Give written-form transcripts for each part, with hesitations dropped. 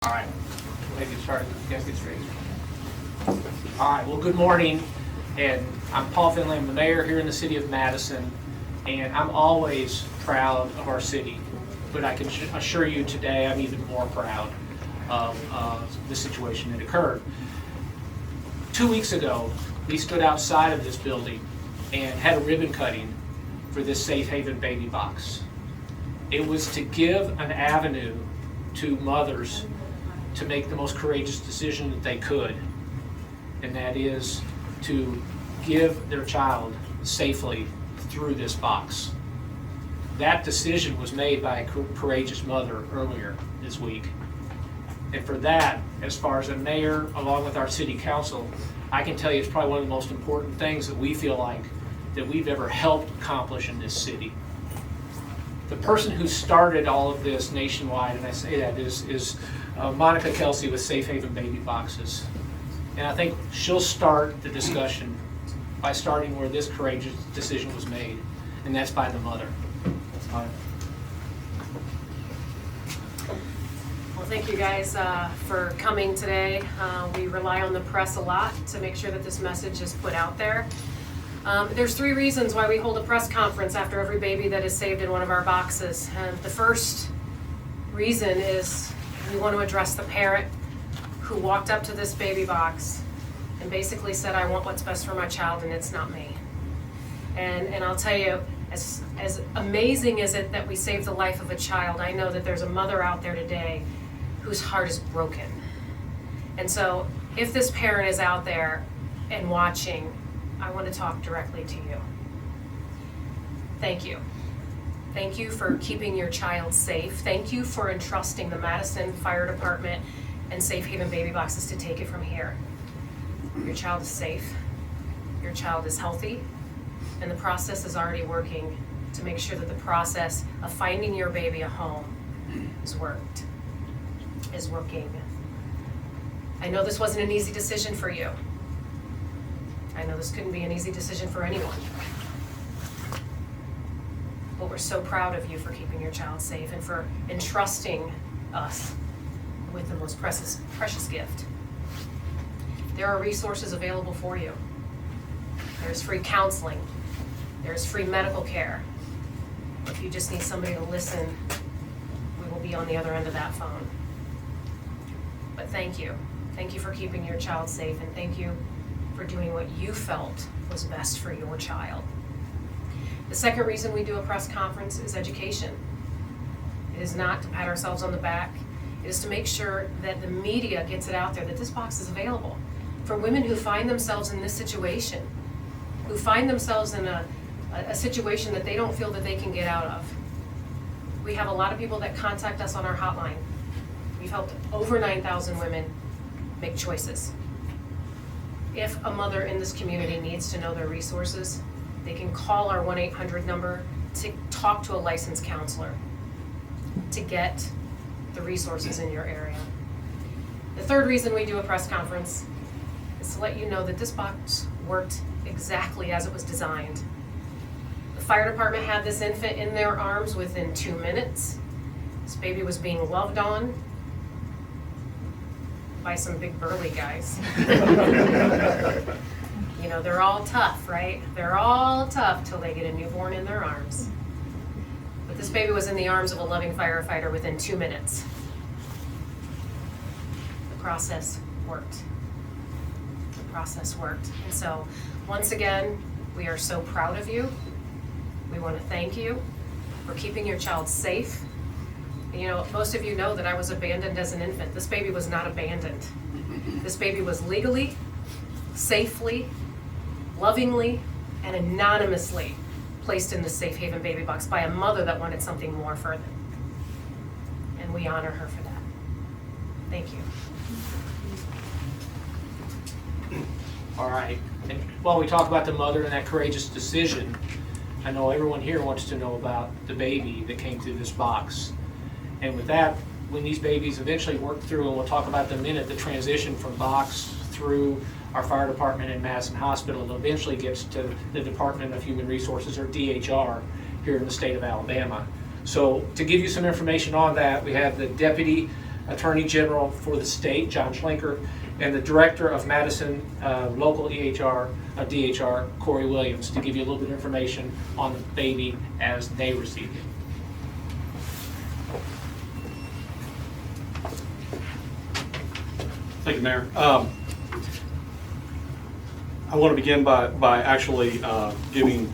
All right, maybe start. You guys get straight. All right. Well, good morning, and I'm Paul Finley. I'm the mayor here in the city of Madison, and I'm always proud of our city. But I can assure you today, I'm even more proud of the situation that occurred. 2 weeks ago, we stood outside of this building and had a ribbon cutting for this Safe Haven baby box. It was to give an avenue to mothers to make the most courageous decision that they could, and that is to give their child safely through this box. That decision was made by a courageous mother earlier this week. And for that, as far as a mayor, along with our city council, I can tell you it's probably one of the most important things that we feel like that we've ever helped accomplish in this city. The person who started all of this nationwide, and I say that, is Monica Kelsey with Safe Haven Baby Boxes. And I think she'll start the discussion by starting where this courageous decision was made, and that's by the mother. Well, thank you guys for coming today. We rely on the press a lot to make sure that this message is put out there. There's 3 reasons why we hold a press conference after every baby that is saved in one of our boxes. And the first reason is we want to address the parent who walked up to this baby box and basically said, I want what's best for my child and it's not me. And I'll tell you, as amazing as it that we saved the life of a child, I know that there's a mother out there today whose heart is broken. And so if this parent is out there and watching, I want to talk directly to you. Thank you. Thank you for keeping your child safe. Thank you for entrusting the Madison Fire Department and Safe Haven Baby Boxes to take it from here. Your child is safe. Your child is healthy. And the process is already working to make sure that the process of finding your baby a home is working. I know this wasn't an easy decision for you. I know this couldn't be an easy decision for anyone. But we're so proud of you for keeping your child safe and for entrusting us with the most precious gift. There are resources available for you. There's free counseling. There's free medical care. If you just need somebody to listen, we will be on the other end of that phone. But thank you. Thank you for keeping your child safe, and thank you for doing what you felt was best for your child. The second reason we do a press conference is education. It is not to pat ourselves on the back. It is to make sure that the media gets it out there that this box is available for women who find themselves in this situation, who find themselves in a situation that they don't feel that they can get out of. We have a lot of people that contact us on our hotline. We've helped over 9,000 women make choices. If a mother in this community needs to know their resources, they can call our 1-800 number to talk to a licensed counselor to get the resources in your area. The third reason we do a press conference is to let you know that this box worked exactly as it was designed. The fire department had this infant in their arms within 2 minutes. This baby was being loved on by some big burly guys. You know, they're all tough, right? They're all tough till they get a newborn in their arms. But this baby was in the arms of a loving firefighter within 2 minutes. The process worked. The process worked. And so, once again, we are so proud of you. We want to thank you for keeping your child safe. You know, most of you know that I was abandoned as an infant. This baby was not abandoned. This baby was legally, safely, lovingly, and anonymously placed in the Safe Haven baby box by a mother that wanted something more for them. And we honor her for that. Thank you. All right. And while we talk about the mother and that courageous decision, I know everyone here wants to know about the baby that came through this box. And with that, when these babies eventually work through, and we'll talk about in a minute, the transition from box through our fire department and Madison Hospital, it eventually gets to the Department of Human Resources, or DHR, here in the state of Alabama. So to give you some information on that, we have the Deputy Attorney General for the state, John Schlenker, and the Director of Madison local DHR, Corey Williams, to give you a little bit of information on the baby as they received it. Thank you, Mayor. I want to begin by actually giving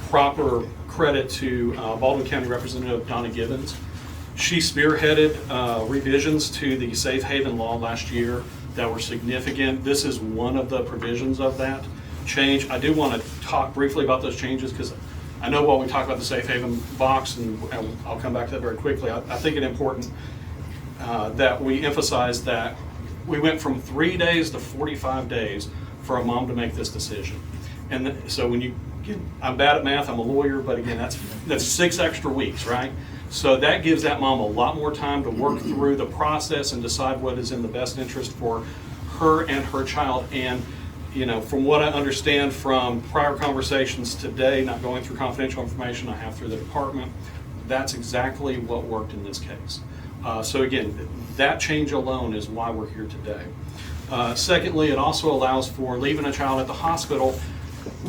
proper credit to Baldwin County Representative Donna Gibbons. She spearheaded revisions to the safe haven law last year that were significant. This is one of the provisions of that change. I do want to talk briefly about those changes because I know while we talk about the safe haven box, and I'll come back to that very quickly, I think it's important that we emphasize that we went from 3 days to 45 days for a mom to make this decision. And so when you get, I'm bad at math, I'm a lawyer, but again, that's 6 extra weeks, right? So that gives that mom a lot more time to work through the process and decide what is in the best interest for her and her child. And you know, from what I understand from prior conversations today, not going through confidential information I have through the department, that's exactly what worked in this case. So again, that change alone is why we're here today. Secondly, it also allows for leaving a child at the hospital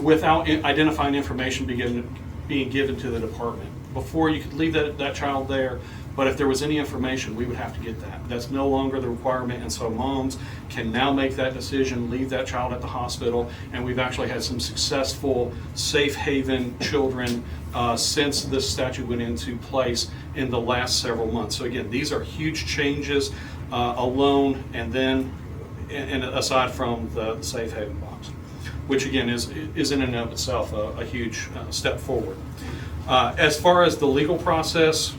without identifying information being given to the department. Before, you could leave that child there, but if there was any information, we would have to get that. That's no longer the requirement, and so moms can now make that decision, leave that child at the hospital, and we've actually had some successful safe haven children since this statute went into place in the last several months. So again, these are huge changes alone, and then and aside from the safe haven box, which again is in and of itself a huge step forward. As far as the legal process,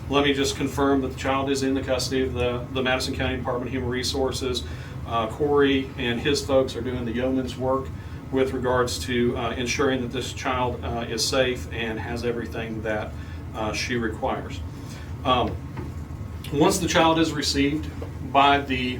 let me just confirm that the child is in the custody of the Madison County Department of Human Resources. Corey and his folks are doing the yeoman's work with regards to ensuring that this child is safe and has everything that she requires. Once the child is received by the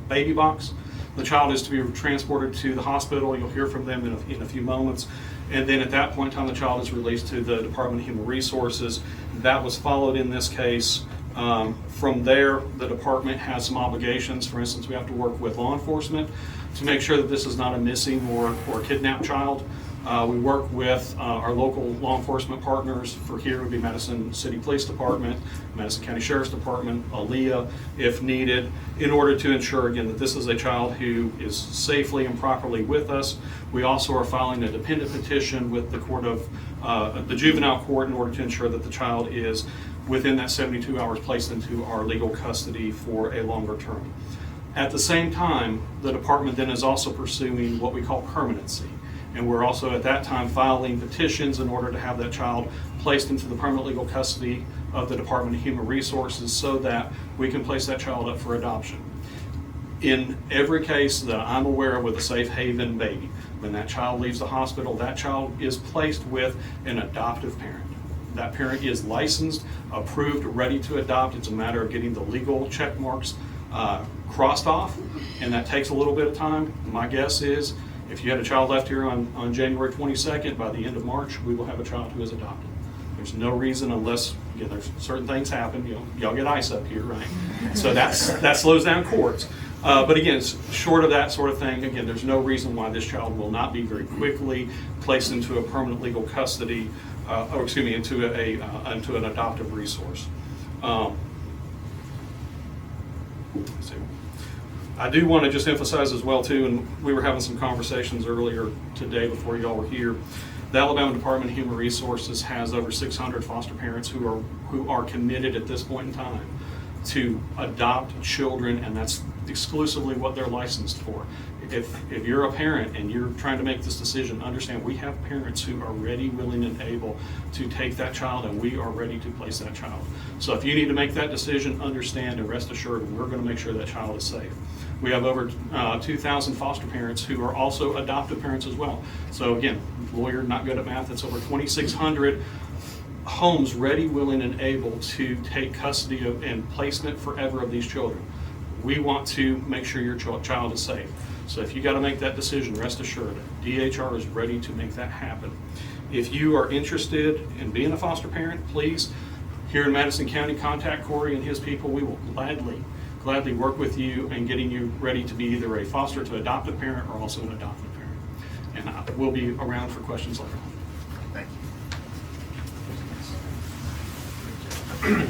baby box, the child is to be transported to the hospital. You'll hear from them in a few moments. And then at that point in time, the child is released to the Department of Human Resources. That was followed in this case. From there, the department has some obligations. For instance, we have to work with law enforcement to make sure that this is not a missing or kidnapped child. We work with our local law enforcement partners. For here would be Madison City Police Department, Madison County Sheriff's Department, ALEA, if needed, in order to ensure, again, that this is a child who is safely and properly with us. We also are filing a dependent petition with the court of the juvenile court in order to ensure that the child is within that 72 hours placed into our legal custody for a longer term. At the same time, the department then is also pursuing what we call permanency. And we're also at that time filing petitions in order to have that child placed into the permanent legal custody of the Department of Human Resources so that we can place that child up for adoption. In every case that I'm aware of with a safe haven baby, when that child leaves the hospital, that child is placed with an adoptive parent. That parent is licensed, approved, ready to adopt. It's a matter of getting the legal check marks crossed off, and that takes a little bit of time. My guess is if you had a child left here on January 22nd, by the end of March, we will have a child who is adopted. There's no reason, unless, again, there's certain things happen. You know, y'all get ice up here, right? So that slows down courts. But again, short of that sort of thing, again, there's no reason why this child will not be very quickly placed into a permanent legal custody, into an adoptive resource. Let's see. I do want to just emphasize as well too, and we were having some conversations earlier today before y'all were here. The Alabama Department of Human Resources has over 600 foster parents who are committed at this point in time to adopt children, and that's exclusively what they're licensed for. If you're a parent and you're trying to make this decision, understand we have parents who are ready, willing, and able to take that child, and we are ready to place that child. So if you need to make that decision, understand and rest assured we're going to make sure that child is safe. We have over 2,000 foster parents who are also adoptive parents as well. So again, lawyer, not good at math, it's over 2,600 homes ready, willing, and able to take custody of and placement forever of these children. We want to make sure your child is safe. So if you got to make that decision, rest assured, DHR is ready to make that happen. If you are interested in being a foster parent, please here in Madison County, contact Corey and his people. We will gladly work with you in getting you ready to be either a foster to adoptive parent or also an adoptive parent. And we'll be around for questions later on. Thank you.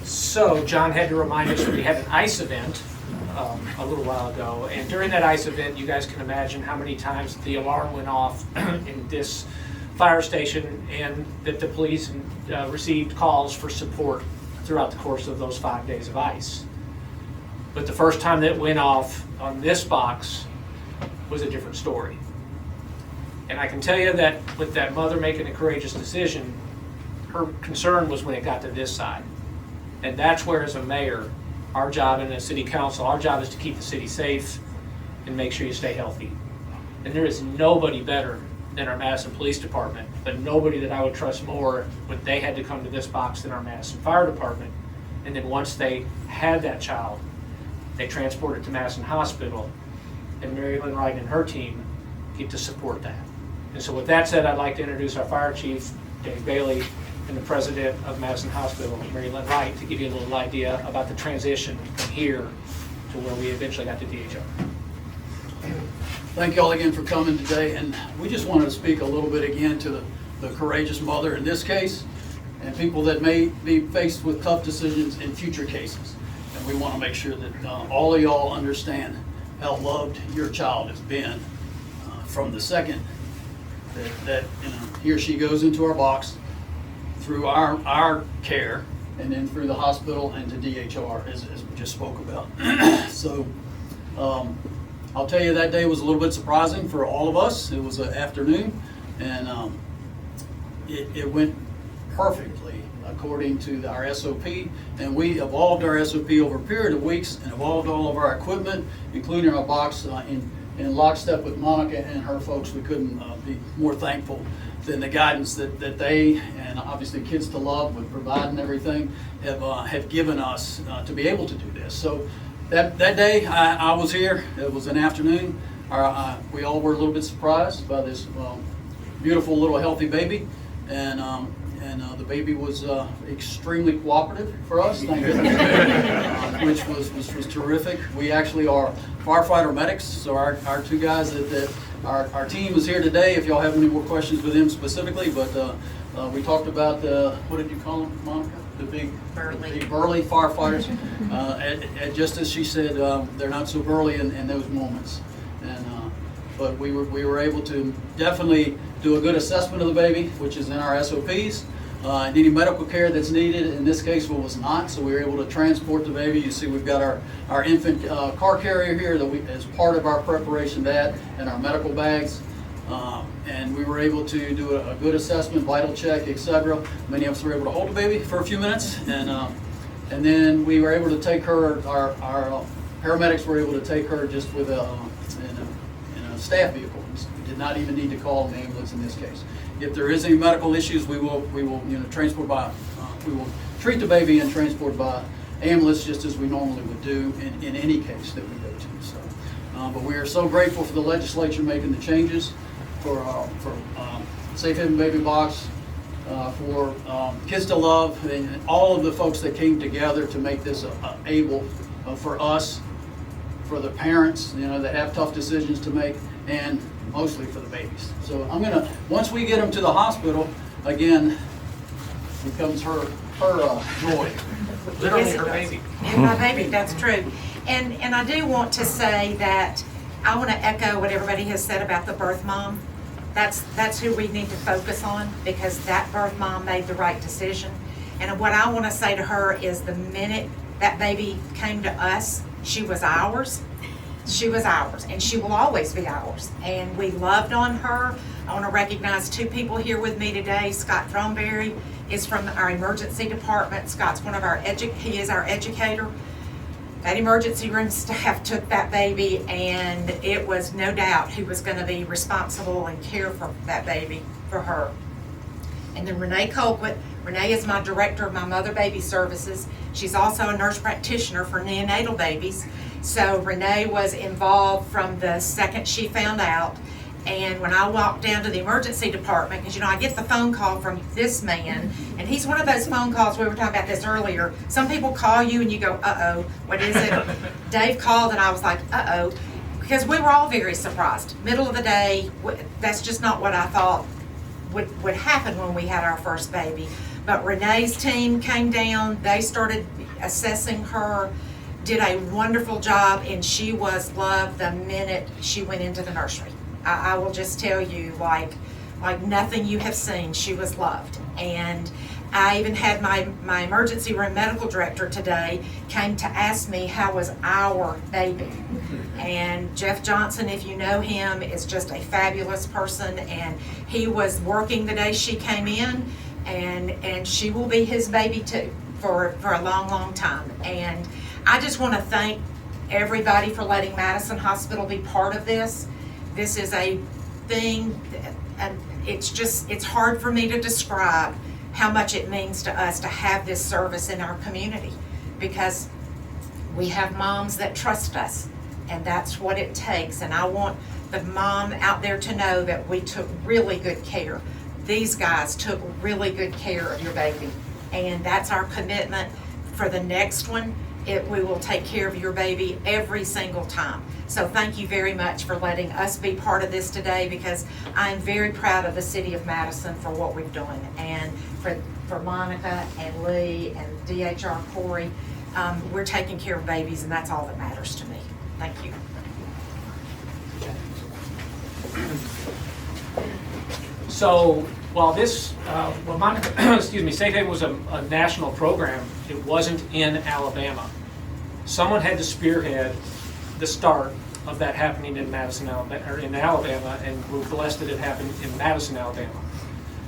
So John had to remind us that we had an ICE event a little while ago, and during that ICE event, you guys can imagine how many times the alarm went off in this fire station, and that the police received calls for support throughout the course of those 5 days of ICE. But the first time that went off on this box was a different story. And I can tell you that with that mother making a courageous decision, her concern was when it got to this side. And that's where, as a mayor, our job and as city council, our job is to keep the city safe and make sure you stay healthy. And there is nobody better than our Madison Police Department, but nobody that I would trust more when they had to come to this box than our Madison Fire Department. And then once they had that child, they transported to Madison Hospital, and Mary Lynn Wright and her team get to support that. And so with that said, I'd like to introduce our fire chief, Dave Bailey, and the president of Madison Hospital, Mary Lynn Wright, to give you a little idea about the transition from here to where we eventually got to DHR. Thank you all again for coming today, and we just wanted to speak a little bit again to the courageous mother in this case, and people that may be faced with tough decisions in future cases. And we want to make sure that all of y'all understand how loved your child has been from the second that he or she goes into our box, through our care, and then through the hospital and to DHR, as we just spoke about. So I'll tell you, that day was a little bit surprising for all of us. It was an afternoon, and it went perfectly according to our SOP, and we evolved our SOP over a period of weeks and evolved all of our equipment, including our box, in lockstep with Monica and her folks. We couldn't be more thankful than the guidance that they, and obviously Kids to Love, with providing everything, have given us to be able to do this. So that day I was here. It was an afternoon. We all were a little bit surprised by this beautiful little healthy baby, and the baby was extremely cooperative for us, thank goodness, which was terrific. We actually are firefighter medics, so our two guys that our team is here today. If y'all have any more questions with them specifically, but we talked about what did you call them, Monica? The big burly firefighters. And just as she said, they're not so burly in those moments. And but we were able to definitely do a good assessment of the baby, which is in our SOPs. And any medical care that's needed, in this case, was not. So we were able to transport the baby. You see, we've got our infant car carrier here that as part of our preparation, that and our medical bags. And we were able to do a good assessment, vital check, etc. Many of us were able to hold the baby for a few minutes, and then we were able to take her. Our paramedics were able to take her just with in a staff vehicle. We did not even need to call an ambulance in this case. If there is any medical issues, we will transport by. We will treat the baby and transport by ambulance, just as we normally would do in any case that we go to. So, but we are so grateful for the legislature making the changes for Safe Haven Baby Box, for Kids to Love, and all of the folks that came together to make this able for us, for the parents, that have tough decisions to make, and mostly for the babies. So once we get them to the hospital, again, becomes her joy. Literally her baby. And my baby, that's true. And I do want to say that I want to echo what everybody has said about the birth mom. That's who we need to focus on, because that birth mom made the right decision. And what I want to say to her is, the minute that baby came to us, she was ours. She was ours, and she will always be ours. And we loved on her. I want to recognize two people here with me today. Scott Throneberry is from our emergency department. Scott's he is our educator. That emergency room staff took that baby, and it was no doubt who was going to be responsible and care for that baby for her. And then Renee Colquitt. Renee is my director of my mother-baby services. She's also a nurse practitioner for neonatal babies. So Renee was involved from the second she found out, And when I walked down to the emergency department, because I get the phone call from this man, and he's one of those phone calls, we were talking about this earlier. Some people call you and you go, uh-oh, what is it? Dave called and I was like, uh-oh, because we were all very surprised. Middle of the day, that's just not what I thought would happen when we had our first baby. But Renee's team came down, they started assessing her, did a wonderful job, and she was loved the minute she went into the nursery. I will just tell you, like nothing you have seen, she was loved. And I even had my emergency room medical director today came to ask me how was our baby. And Jeff Johnson, if you know him, is just a fabulous person, and he was working the day she came in, and she will be his baby too for a long, long time. And I just want to thank everybody for letting Madison Hospital be part of this. This is a thing, and it's hard for me to describe how much it means to us to have this service in our community, because we have moms that trust us, and that's what it takes. And I want the mom out there to know that we took really good care. These guys took really good care of your baby, and that's our commitment for the next one. We will take care of your baby every single time. So thank you very much for letting us be part of this today, because I am very proud of the city of Madison for what we've done, and for Monica and Lee and DHR Corey. We're taking care of babies, and that's all that matters to me. Thank you. So while Monica, excuse me, Safe Haven was a national program, it wasn't in Alabama. Someone had to spearhead the start of that happening in Alabama, and we're blessed that it happened in Madison, Alabama.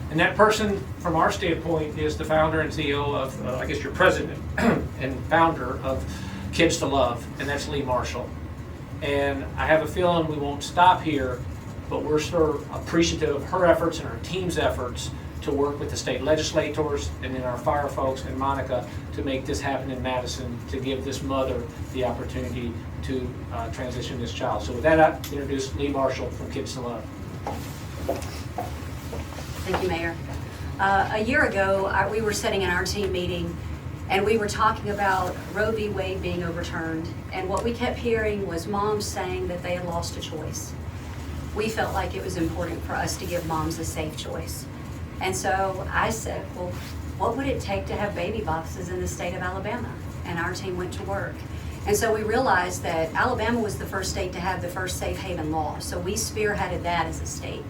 And that person, from our standpoint, is the founder and CEO of, I guess you're president and founder of Kids to Love, and that's Lee Marshall. And I have a feeling we won't stop here, but we're sort of appreciative of her efforts and our team's efforts to work with the state legislators and then our fire folks and Monica to make this happen in Madison, to give this mother the opportunity to transition this child. So with that, I introduce Lee Marshall from Kids to Love. Thank you, Mayor. A year ago, we were sitting in our team meeting, and we were talking about Roe v. Wade being overturned, and what we kept hearing was moms saying that they had lost a choice. We felt like it was important for us to give moms a safe choice. And so I said, well, what would it take to have baby boxes in the state of Alabama? And our team went to work. And so we realized that Alabama was the first state to have the first safe haven law. So we spearheaded that as a state.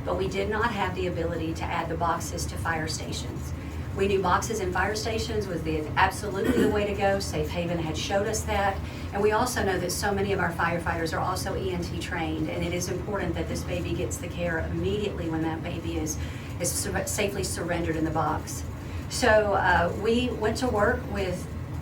But we did not have the ability to add the boxes to fire stations. We knew boxes in fire stations was absolutely the way to go. Safe Haven had showed us that. And we also know that so many of our firefighters are also ENT trained, and it is important that this baby gets the care immediately when that baby is safely surrendered in the box. So we went to work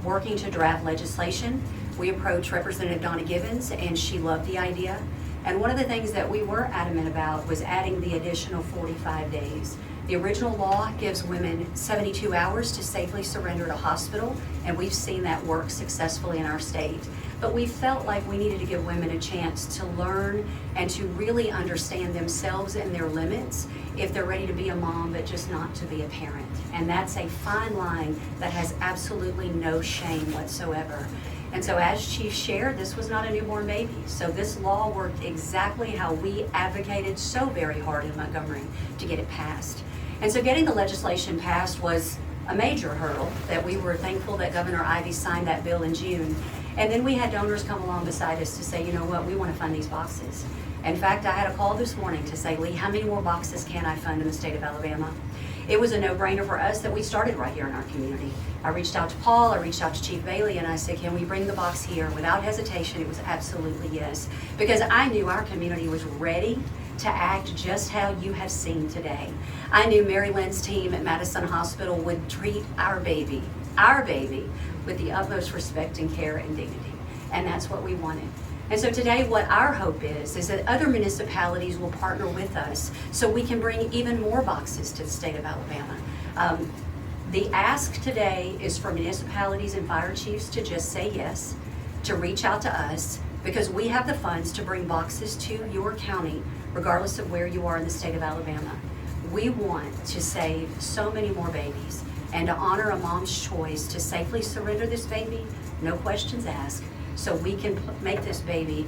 working to draft legislation. We approached Representative Donna Givens, and she loved the idea. And one of the things that we were adamant about was adding the additional 45 days. The original law gives women 72 hours to safely surrender to hospital, and we've seen that work successfully in our state. But we felt like we needed to give women a chance to learn and to really understand themselves and their limits if they're ready to be a mom, but just not to be a parent. And that's a fine line that has absolutely no shame whatsoever. And so as Chief shared, this was not a newborn baby. So this law worked exactly how we advocated so very hard in Montgomery to get it passed. And so getting the legislation passed was a major hurdle that we were thankful that Governor Ivey signed that bill in June. And then we had donors come along beside us to say, you know what, we want to fund these boxes. In fact, I had a call this morning to say, Lee, how many more boxes can I fund in the state of Alabama? It was a no-brainer for us that we started right here in our community. I reached out to Paul, I reached out to Chief Bailey, and I said, can we bring the box here? Without hesitation, it was absolutely yes. Because I knew our community was ready to act just how you have seen today. I knew Mary Lynn's team at Madison Hospital would treat our baby, with the utmost respect and care and dignity. And that's what we wanted. And so today what our hope is that other municipalities will partner with us so we can bring even more boxes to the state of Alabama. The ask today is for municipalities and fire chiefs to just say yes, to reach out to us, because we have the funds to bring boxes to your county regardless of where you are in the state of Alabama. We want to save so many more babies and to honor a mom's choice to safely surrender this baby, no questions asked, so we can make this baby,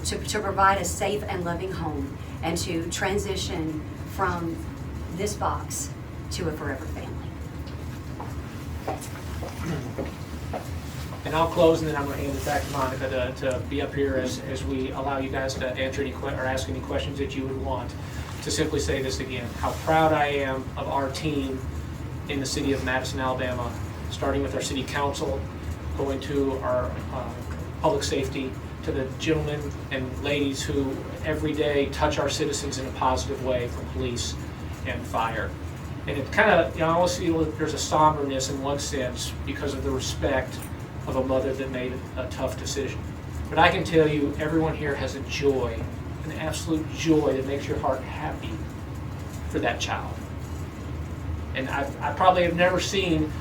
to provide a safe and loving home and to transition from this box to a forever family. And I'll close, and then I'm going to hand it back to Monica to be up here as we allow you guys to answer any or ask any questions that you would want. To simply say this again, how proud I am of our team in the city of Madison, Alabama, starting with our city council, going to our public safety, to the gentlemen and ladies who every day touch our citizens in a positive way, from police and fire. And it kind of, I always feel that there's a somberness in one sense because of the respect of a mother that made a tough decision. But I can tell you, everyone here has a joy, an absolute joy that makes your heart happy for that child. And I probably have never seen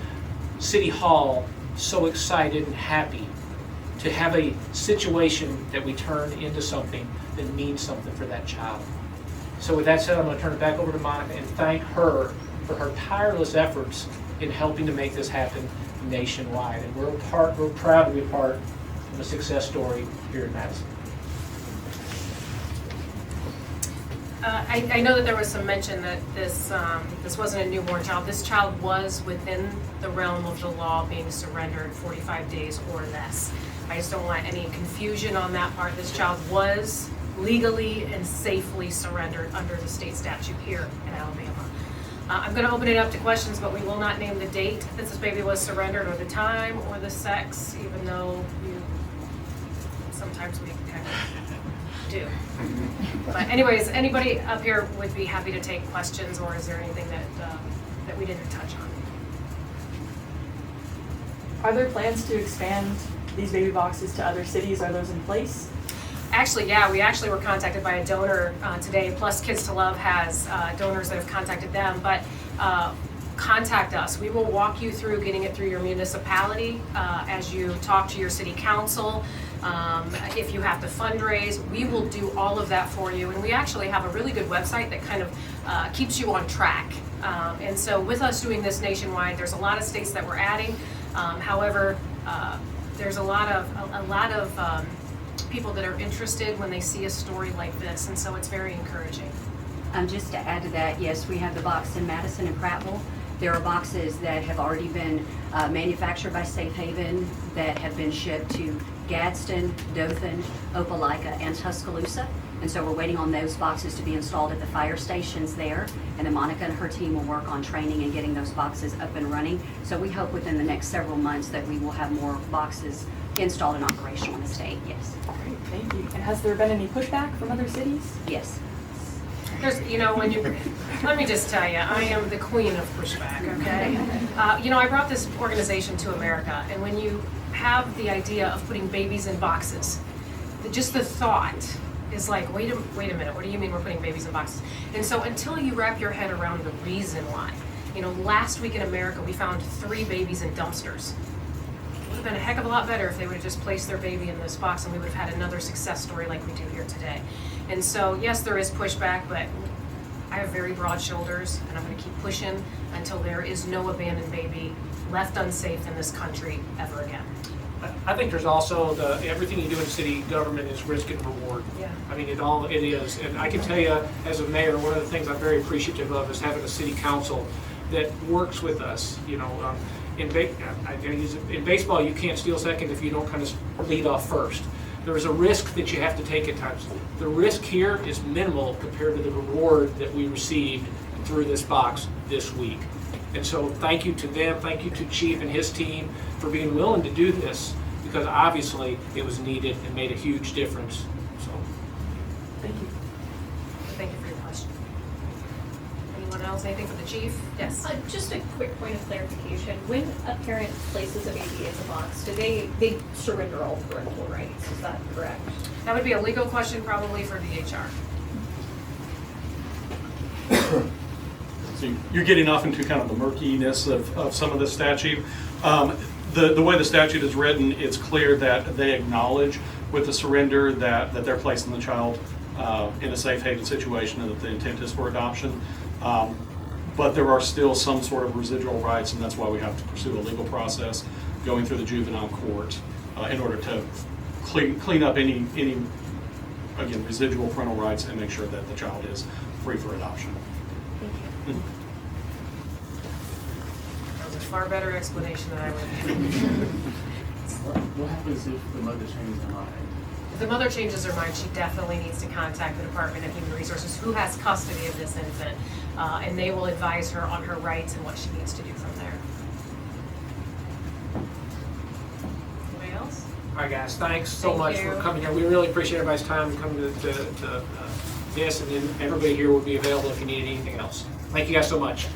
City Hall so excited and happy to have a situation that we turn into something that means something for that child. So with that said, I'm going to turn it back over to Monica and thank her for her tireless efforts in helping to make this happen nationwide. And we're proud to be a part of a success story here in Madison. I know that there was some mention that this wasn't a newborn child. This child was within the realm of the law being surrendered 45 days or less. I just don't want any confusion on that part. This child was legally and safely surrendered under the state statute here in Alabama. I'm going to open it up to questions, but we will not name the date that this baby was surrendered, or the time, or the sex, even though sometimes we kind of do. But anyways, anybody up here would be happy to take questions, or is there anything that we didn't touch on? Are there plans to expand these baby boxes to other cities? Are those in place? Actually, yeah, we actually were contacted by a donor today, plus Kids to Love has donors that have contacted them, but contact us. We will walk you through getting it through your municipality as you talk to your city council. If you have to fundraise, we will do all of that for you. And we actually have a really good website that kind of keeps you on track. And so with us doing this nationwide, there's a lot of states that we're adding. However, there's a lot of people that are interested when they see a story like this, and so it's very encouraging. Just to add to that, yes, we have the box in Madison and Prattville. There are boxes that have already been manufactured by Safe Haven that have been shipped to Gadsden, Dothan, Opelika, and Tuscaloosa. And so we're waiting on those boxes to be installed at the fire stations there. And then Monica and her team will work on training and getting those boxes up and running. So we hope within the next several months that we will have more boxes installed and operational in the state, yes. Great, thank you. And has there been any pushback from other cities? Yes. There's, let me just tell you, I am the queen of pushback, okay? I brought this organization to America, and when you have the idea of putting babies in boxes, just the thought is like, wait a minute, what do you mean we're putting babies in boxes? And so until you wrap your head around the reason why, last week in America, we found 3 babies in dumpsters. It would have been a heck of a lot better if they would have just placed their baby in this box, and we would have had another success story like we do here today. And so, yes, there is pushback, but I have very broad shoulders, and I'm going to keep pushing until there is no abandoned baby left unsafe in this country ever again. I think there's also everything you do in city government is risk and reward. Yeah. I mean, it is. And I can tell you, as a mayor, one of the things I'm very appreciative of is having a city council that works with us. In baseball, you can't steal second if you don't kind of lead off first. There is a risk that you have to take at times. The risk here is minimal compared to the reward that we received through this box this week. And so thank you to them, thank you to Chief and his team for being willing to do this, because obviously it was needed and made a huge difference. So, Thank you. Thank you for your question. Anyone else, anything for the chief? Yes. Just a quick point of clarification. When a parent places a baby in the box, do they surrender all parental rights? Is that correct? That would be a legal question probably for DHR. So you're getting off into kind of the murkiness of some of the statute. The way the statute is written, it's clear that they acknowledge with the surrender that they're placing the child in a safe haven situation and that the intent is for adoption. But there are still some sort of residual rights, and that's why we have to pursue a legal process going through the juvenile court in order to clean up any again, residual parental rights and make sure that the child is free for adoption. Thank you. That was a far better explanation than I would. What happens if the mother changes her mind? If the mother changes her mind, she definitely needs to contact the Department of Human Resources, who has custody of this infant, and they will advise her on her rights and what she needs to do from there. Anybody else? All right, guys, thanks so Thank much you. for coming here. We really appreciate everybody's time coming to this, and then everybody here will be available if you need anything else. Thank you guys so much.